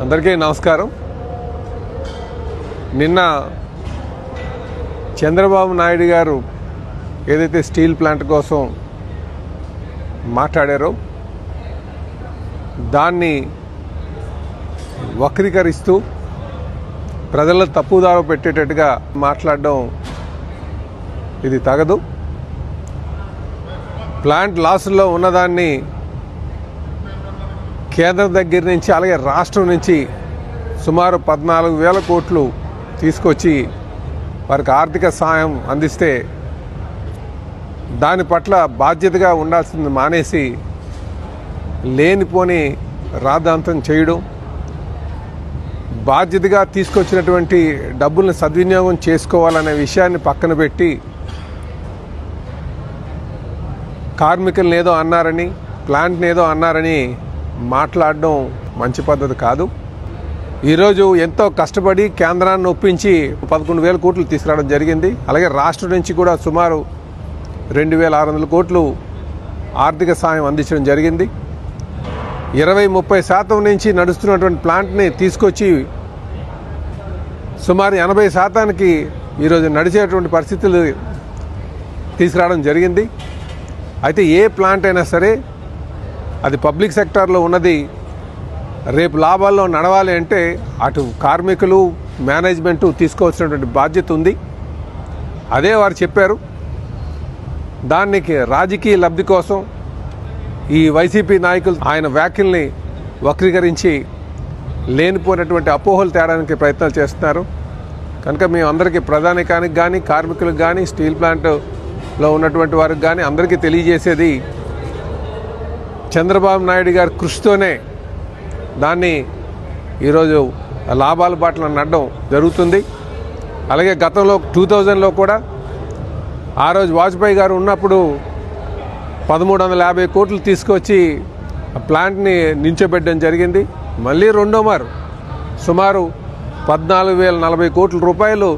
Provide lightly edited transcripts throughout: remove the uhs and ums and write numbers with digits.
అందరికీ నమస్కారం. నిన్న చంద్రబాబు నాయుడు గారు ఏదైతే స్టీల్ ప్లాంట్ కోసం మాట్లాడారో దాన్ని వక్రీకరిస్తూ ప్రజలను తప్పుదావ పెట్టేటట్టుగా మాట్లాడడం ఇది తగదు. ప్లాంట్ లాసుల్లో ఉన్నదాన్ని కేంద్రం దగ్గర నుంచి అలాగే రాష్ట్రం నుంచి సుమారు 14,000 కోట్లు తీసుకొచ్చి వారికి ఆర్థిక సాయం అందిస్తే దాని పట్ల బాధ్యతగా ఉండాల్సింది మానేసి లేనిపోని రాద్ధాంతం చేయడం, బాధ్యతగా తీసుకొచ్చినటువంటి డబ్బుల్ని సద్వినియోగం చేసుకోవాలనే విషయాన్ని పక్కన పెట్టి కార్మికులను ఏదో అన్నారని, ప్లాంట్ని ఏదో అన్నారని మాట్లాడడం మంచి పద్ధతి కాదు. ఈరోజు ఎంతో కష్టపడి కేంద్రాన్ని ఒప్పించి 11,000 కోట్లు తీసుకురావడం జరిగింది. అలాగే రాష్ట్రం నుంచి కూడా సుమారు 2,600 కోట్లు ఆర్థిక సాయం అందించడం జరిగింది. 20-30% నుంచి నడుస్తున్నటువంటి ప్లాంట్ని తీసుకొచ్చి సుమారు 80%కి ఈరోజు నడిచేటువంటి పరిస్థితులు తీసుకురావడం జరిగింది. అయితే ఏ ప్లాంట్ అయినా సరే అది పబ్లిక్ సెక్టార్లో ఉన్నది రేపు లాభాల్లో నడవాలి అంటే అటు కార్మికులు, మేనేజ్మెంటు తీసుకోవాల్సినటువంటి బాధ్యత ఉంది. అదే వారు చెప్పారు. దానికి రాజకీయ లబ్ధి కోసం ఈ వైసీపీ నాయకులు ఆయన వ్యాఖ్యల్ని వక్రీకరించి లేనిపోయినటువంటి అపోహలు తేడానికి ప్రయత్నాలు చేస్తున్నారు. కనుక మేము అందరికీ, ప్రధానికానికి కానీ, కార్మికులకు కానీ, స్టీల్ ప్లాంట్లో ఉన్నటువంటి వారికి కానీ అందరికీ తెలియజేసేది, చంద్రబాబు నాయుడు గారి కృషితోనే దాన్ని ఈరోజు లాభాల బాటలో నడడం జరుగుతుంది. అలాగే గతంలో 2000లో కూడా ఆ రోజు వాజ్పేయి గారు ఉన్నప్పుడు 1,350 కోట్లు తీసుకొచ్చి ప్లాంట్ని నించోబెట్టడం జరిగింది. మళ్ళీ రెండో మారు సుమారు 14,040 కోట్ల రూపాయలు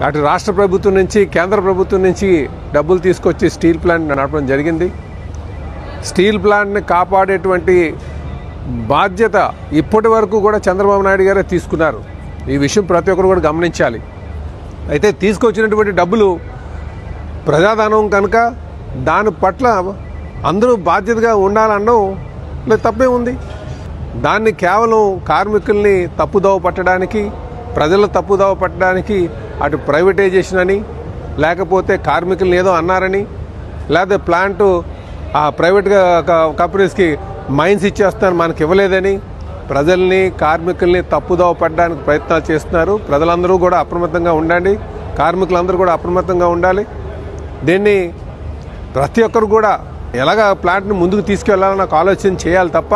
అటు రాష్ట్ర ప్రభుత్వం నుంచి, కేంద్ర ప్రభుత్వం నుంచి డబ్బులు తీసుకొచ్చి స్టీల్ ప్లాంట్ నడపడం జరిగింది. స్టీల్ ప్లాంట్ని కాపాడేటువంటి బాధ్యత ఇప్పటి వరకు కూడా చంద్రబాబు నాయుడు గారే తీసుకున్నారు. ఈ విషయం ప్రతి ఒక్కరు కూడా గమనించాలి. అయితే తీసుకొచ్చినటువంటి డబ్బులు ప్రజాధనం కనుక దాని పట్ల అందరూ బాధ్యతగా ఉండాలనడం తప్పే ఉంది. దాన్ని కేవలం కార్మికుల్ని తప్పుదోవ పట్టడానికి, ప్రజల తప్పుదోవ పట్టడానికి అటు ప్రైవేటైజేషన్ అని, లేకపోతే కార్మికుల్ని ఏదో అన్నారని, లేకపోతే ప్లాంటు ఆ ప్రైవేట్ కంపెనీస్కి మైన్స్ ఇచ్చేస్తున్నారు మనకి ఇవ్వలేదని ప్రజల్ని, కార్మికుల్ని తప్పుదోవ పట్టడానికి ప్రయత్నాలు చేస్తున్నారు. ప్రజలందరూ కూడా అప్రమత్తంగా ఉండండి, కార్మికులందరూ కూడా అప్రమత్తంగా ఉండాలి. దీన్ని ప్రతి ఒక్కరు కూడా ఎలాగ ప్లాంట్ని ముందుకు తీసుకెళ్లాలని నాకు ఆలోచన చేయాలి తప్ప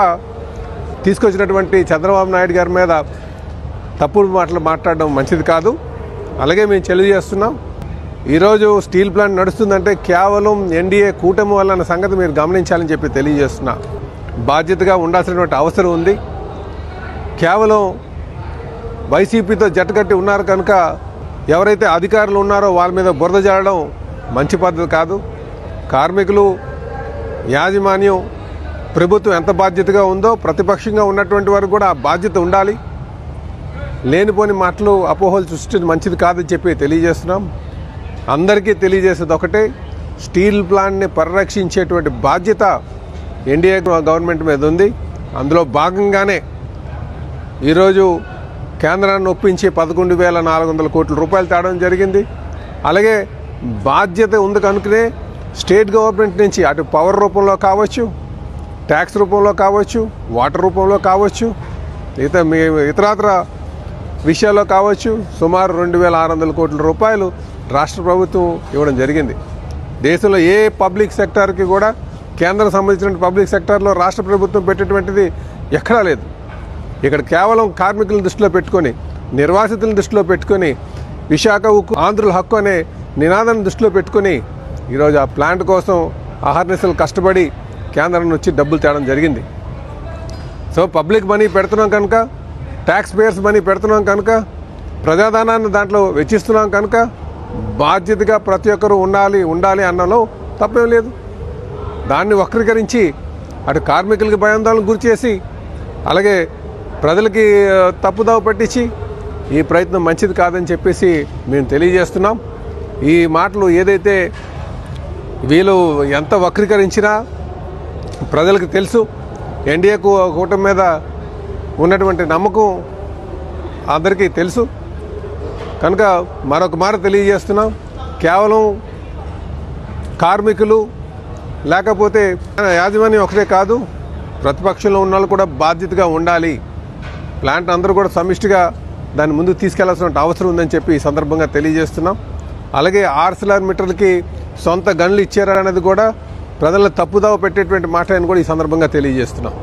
తీసుకొచ్చినటువంటి చంద్రబాబు నాయుడు గారి మీద తప్పుడు మాటలు మాట్లాడడం మంచిది కాదు. అలాగే మేము తెలియజేస్తున్నాం, ఈరోజు స్టీల్ ప్లాంట్ నడుస్తుందంటే కేవలం ఎన్డీఏ కూటమి వల్ల అన్న సంగతి మీరు గమనించాలని చెప్పి తెలియజేస్తున్నా. బాధ్యతగా ఉండాల్సినటువంటి అవసరం ఉంది. కేవలం వైసీపీతో జట్టుకట్టి ఉన్నారు కనుక ఎవరైతే అధికారులు ఉన్నారో వాళ్ళ మీద బురద జల్లడం మంచి పద్ధతి కాదు. కార్మికులు, యాజమాన్యం, ప్రభుత్వం ఎంత బాధ్యతగా ఉందో ప్రతిపక్షంగా ఉన్నటువంటి వారు కూడా ఆ బాధ్యత ఉండాలి. లేనిపోని మాటలు, అపోహలు సృష్టించడం మంచిది కాదని చెప్పి తెలియజేస్తున్నాం. అందరికీ తెలియజేసేది ఒకటే, స్టీల్ ప్లాంట్ని పరిరక్షించేటువంటి బాధ్యత ఎన్డీఏ గవర్నమెంట్ మీద ఉంది. అందులో భాగంగానే ఈరోజు కేంద్రాన్ని ఒప్పించి 11,400 కోట్ల రూపాయలు తేవడం జరిగింది. అలాగే బాధ్యత ఉంది కనుకనే స్టేట్ గవర్నమెంట్ నుంచి అటు పవర్ రూపంలో కావచ్చు, ట్యాక్స్ రూపంలో కావచ్చు, వాటర్ రూపంలో కావచ్చు, ఇతరత్ర విషయాల్లో కావచ్చు సుమారు 2,600 కోట్ల రూపాయలు రాష్ట్ర ప్రభుత్వం ఇవ్వడం జరిగింది. దేశంలో ఏ పబ్లిక్ సెక్టార్కి కూడా కేంద్రం సంబంధించిన పబ్లిక్ సెక్టార్లో రాష్ట్ర ప్రభుత్వం పెట్టేటువంటిది ఎక్కడా లేదు. ఇక్కడ కేవలం కార్మికులను దృష్టిలో పెట్టుకొని, నిర్వాసితులను దృష్టిలో పెట్టుకొని, విశాఖ ఉక్కు ఆంధ్రుల హక్కు అనే నినాదాన్ని దృష్టిలో పెట్టుకొని ఈరోజు ఆ ప్లాంట్ కోసం అహర్నిశలు కష్టపడి కేంద్రం నుంచి డబ్బులు తేవడం జరిగింది. సో పబ్లిక్ మనీ పెడుతున్నాం కనుక, ట్యాక్స్ పేయర్స్ మనీ పెడుతున్నాం కనుక, ప్రజాధనాన్ని దాంట్లో వెచ్చిస్తున్నాం కనుక బాధ్యతగా ప్రతి ఒక్కరూ ఉండాలి అన్నలో తప్పేం లేదు. దాన్ని వక్రీకరించి అటు కార్మికులకు భయాందోళనకు గురి చేసి అలాగే ప్రజలకి తప్పుదావ పట్టించి ఈ ప్రయత్నం మంచిది కాదని చెప్పేసి మేము తెలియజేస్తున్నాం. ఈ మాటలు ఏదైతే వీళ్ళు ఎంత వక్రీకరించినా ప్రజలకు తెలుసు. ఎన్డీఏ కూటమి మీద ఉన్నటువంటి నమ్మకం అందరికీ తెలుసు. కనుక మరొక మాట తెలియజేస్తున్నాం, కేవలం కార్మికులు లేకపోతే యాజమాన్యం ఒకటే కాదు, ప్రతిపక్షంలో ఉన్న వాళ్ళు కూడా బాధ్యతగా ఉండాలి. ప్లాంట్ అందరూ కూడా సమిష్టిగా దాన్ని ముందుకు తీసుకెళ్లాల్సిన అవసరం ఉందని చెప్పి ఈ సందర్భంగా తెలియజేస్తున్నాం. అలాగే ఆర్సిలర్మిట్టర్లకి సొంత గన్లు ఇచ్చారనేది కూడా ప్రజలను తప్పుదావ పెట్టేటువంటి మాట అని కూడా ఈ సందర్భంగా తెలియజేస్తున్నాం.